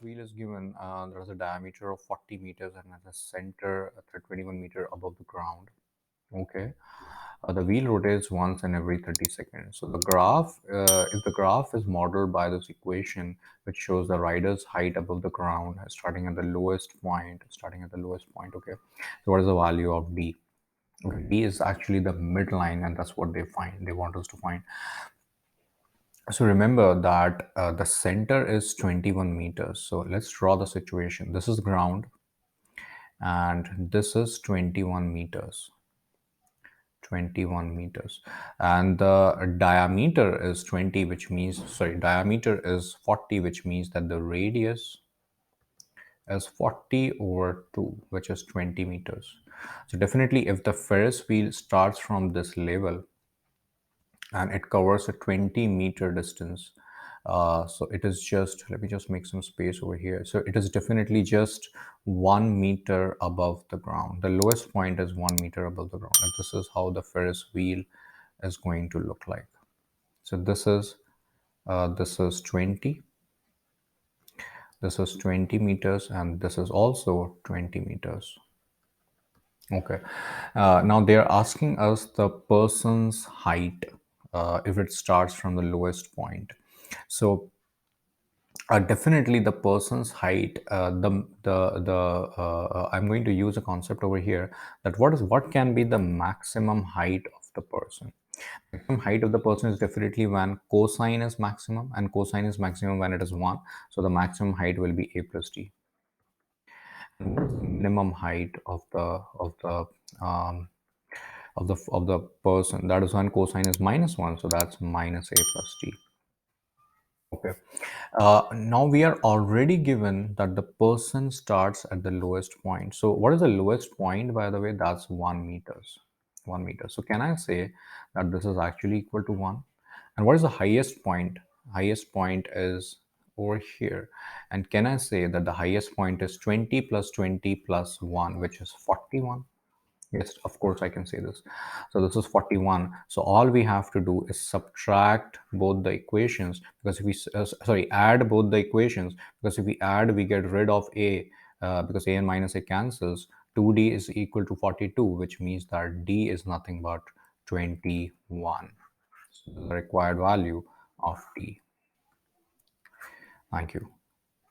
wheel is given, there is a diameter of 40 meters and at the center 21 meter above the ground. Okay. The wheel rotates once in every 30 seconds. So the graph, if the graph is modeled by this equation, which shows the rider's height above the ground, starting at the lowest point, okay. So what is the value of D? Okay, D is actually the midline, and that's what they want us to find. So remember that the center is 21 meters. So let's draw the situation. This is ground, and this is 21 meters. 21 meters, and the diameter is 20, which means, sorry, diameter is 40, which means that the radius is 40 over 2, which is 20 meters. So definitely, if the Ferris wheel starts from this level and it covers a 20-meter distance, so it is just, let me just make some space over here. So it is definitely just 1 meter above the ground. The lowest point is 1 meter above the ground, and this is how the Ferris wheel is going to look like. So this is 20, this is 20 meters, and this is also 20 meters. Okay. Now they're asking us the person's height, if it starts from the lowest point. So definitely the person's height. I'm going to use a concept over here, that what can be the maximum height of the person. Maximum height of the person is definitely when cosine is maximum, and cosine is maximum when it is 1. So the maximum height will be a plus d. And what is the minimum height um, of the person? That is when cosine is minus 1. So that's minus a plus d. Okay. Now we are already given that the person starts at the lowest point. So what is the lowest point, by the way? That's 1 meters. 1 meter. So can I say that this is actually equal to 1? And what is the highest point? Highest point is over here. And can I say that the highest point is 20 plus 20 plus 1, which is 41? Yes, of course I can say this. So this is 41. So all we have to do is subtract both the equations, because if we sorry, add both the equations, because if we add, we get rid of a, because a and minus a cancels. 2d is equal to 42, which means that d is nothing but 21. So the required value of d. Thank you.